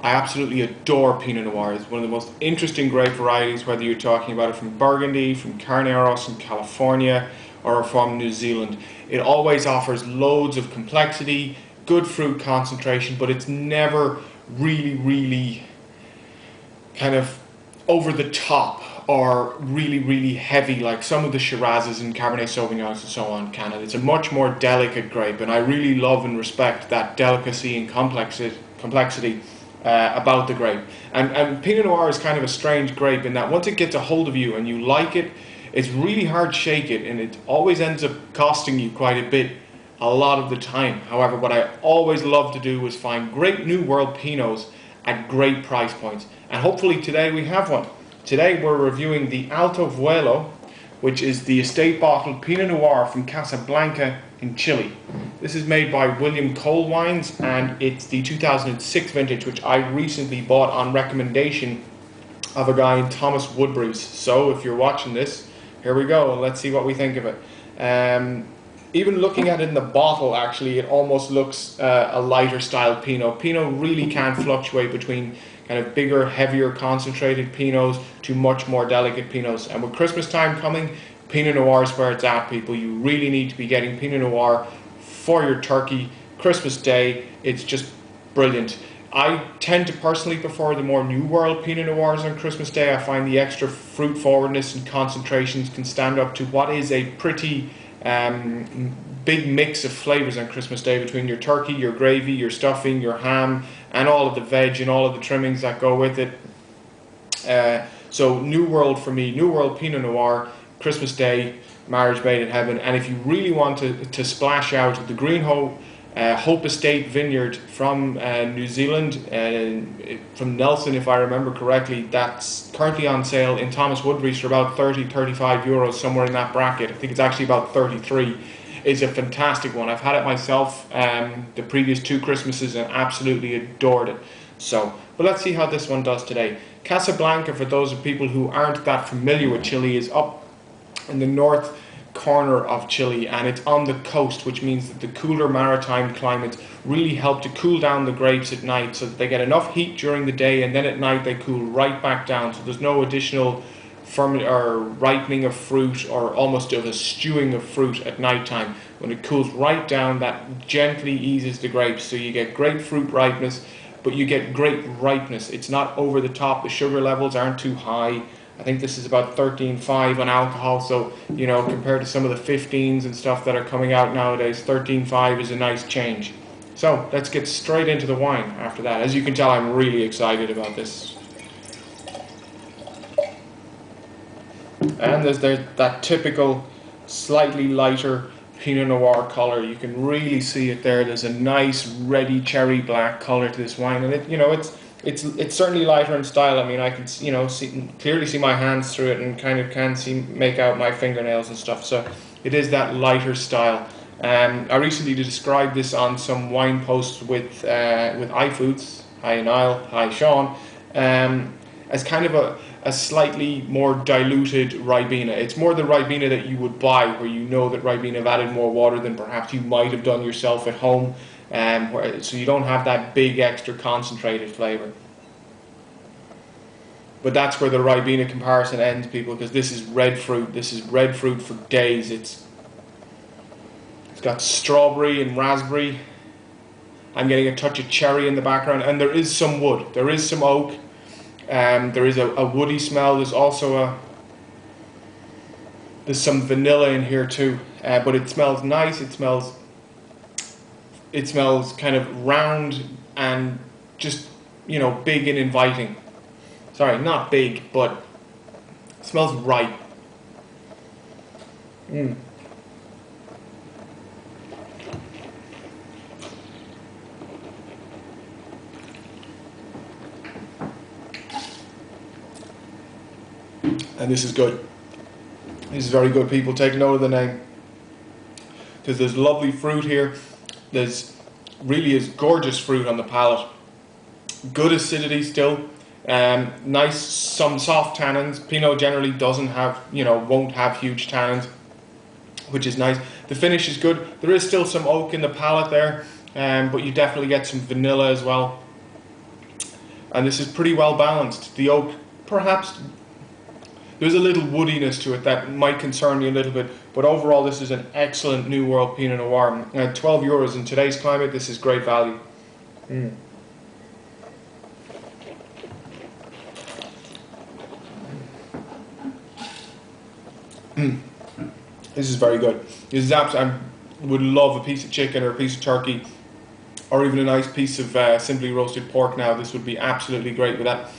I absolutely adore Pinot Noir. It's one of the most interesting grape varieties, whether you're talking about it from Burgundy, from Carneros in California, or from New Zealand. It always offers loads of complexity, good fruit concentration, but it's never really kind of over the top or really heavy like some of the Shirazes and Cabernet Sauvignons and so on can. It's a much more delicate grape, and I really love and respect that delicacy and complexity about the grape. And Pinot Noir is kind of a strange grape in that once it gets a hold of you and you like it, it's really hard to shake it, and it always ends up costing you quite a bit a lot of the time. However, what I always love to do is find great New World Pinots at great price points, and hopefully today we have one. Today we're reviewing the Alto Vuelo, which is the estate bottled Pinot Noir from Casablanca in Chile. This is made by William Cole Wines, and it's the 2006 vintage, which I recently bought on recommendation of a guy in Thomas Woodbury's. So if you're watching this, here we go, and let's see what we think of it. Even looking at it in the bottle, actually, it almost looks a lighter style Pinot. Pinot really can fluctuate between kind of bigger, heavier, concentrated Pinots to much more delicate Pinots. And with Christmas time coming, Pinot Noir is where it's at, people. You really need to be getting Pinot Noir for your turkey, Christmas Day. It's just brilliant. I tend to personally prefer the more New World Pinot Noirs on Christmas Day. I find the extra fruit forwardness and concentrations can stand up to what is a pretty big mix of flavors on Christmas Day between your turkey, your gravy, your stuffing, your ham, and all of the veg and all of the trimmings that go with it. So New World for me, New World Pinot Noir, Christmas Day, marriage made in heaven. And if you really want to splash out, the Green Hope Estate Vineyard from New Zealand, from Nelson if I remember correctly, that's currently on sale in Thomas Woodbury's for about 30-35 euros, somewhere in that bracket. I think it's actually about 33. Is a fantastic one. I've had it myself the previous two Christmases and absolutely adored it. So, but let's see how this one does today. Casablanca, for those of people who aren't that familiar with Chile, is up in the north corner of Chile, and it's on the coast, which means that the cooler maritime climates really help to cool down the grapes at night, so that they get enough heat during the day, and then at night they cool right back down, so there's no additional or ripening of fruit or almost of a stewing of fruit at night time. When it cools right down, that gently eases the grapes, so you get great fruit ripeness, but you get great ripeness. It's not over the top, the sugar levels aren't too high. I think this is about 13.5 on alcohol, so you know, compared to some of the 15s and stuff that are coming out nowadays, 13.5 is a nice change. So let's get straight into the wine after that. As you can tell, I'm really excited about this. And there's that typical slightly lighter Pinot Noir color. You can really see it there. There's a nice ready cherry black color to this wine, and it's certainly lighter in style. I mean, I can clearly see my hands through it, and kind of make out my fingernails and stuff. So it is that lighter style. I recently described this on some wine posts with iFoods. Hi Niall, hi Sean. As kind of a slightly more diluted Ribena. It's more the Ribena that you would buy, where you know that Ribena have added more water than perhaps you might have done yourself at home, so you don't have that big extra concentrated flavour. But that's where the Ribena comparison ends, people, because this is red fruit. This is red fruit for days. It's got strawberry and raspberry. I'm getting a touch of cherry in the background, and there is some wood. There is some oak. There is a woody smell. There's also there's some vanilla in here too, but it smells nice. It smells kind of round and just, you know, big and inviting. Sorry, not big, but it smells ripe. And this is good. This is very good, people. Take note of the name, because there's lovely fruit here. There's really is gorgeous fruit on the palate. Good acidity still. Nice, some soft tannins. Pinot generally doesn't have, won't have huge tannins, which is nice. The finish is good. There is still some oak in the palate there, but you definitely get some vanilla as well. and this is pretty well balanced. The oak, perhaps there's a little woodiness to it that might concern me a little bit, but overall this is an excellent New World Pinot Noir. At 12 euros in today's climate, this is great value. This is very good. This is I would love a piece of chicken or a piece of turkey, or even a nice piece of simply roasted pork now. This would be absolutely great with that.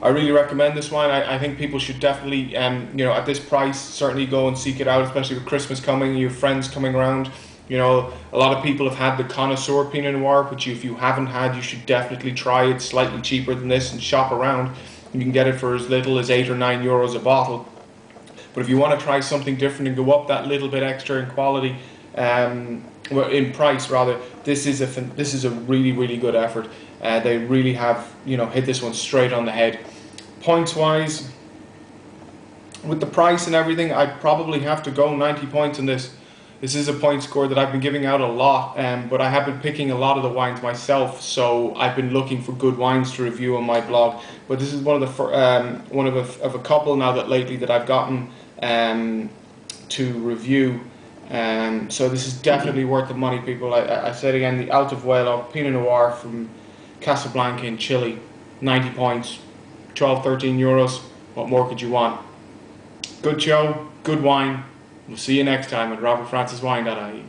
I really recommend this wine. I think people should definitely, at this price, certainly go and seek it out, especially with Christmas coming, you have friends coming around. A lot of people have had the connoisseur Pinot Noir, which if you haven't had, you should definitely try it. Slightly cheaper than this, and shop around. You can get it for as little as 8 or 9 euros a bottle. But if you want to try something different and go up that little bit extra in quality, in price rather, this is a really, really good effort. They really have hit this one straight on the head. Points wise, with the price and everything, I'd probably have to go 90 points on this. This is a point score that I've been giving out a lot, but I have been picking a lot of the wines myself, so I've been looking for good wines to review on my blog. But this is one of a couple now that lately that I've gotten to review. So this is definitely worth the money, people. I said again, the Alto Vuelo Pinot Noir from Casablanca in Chile, 90 points, 12-13 euros. What more could you want? Good show, good wine. We'll see you next time at robertfranciswine.ie.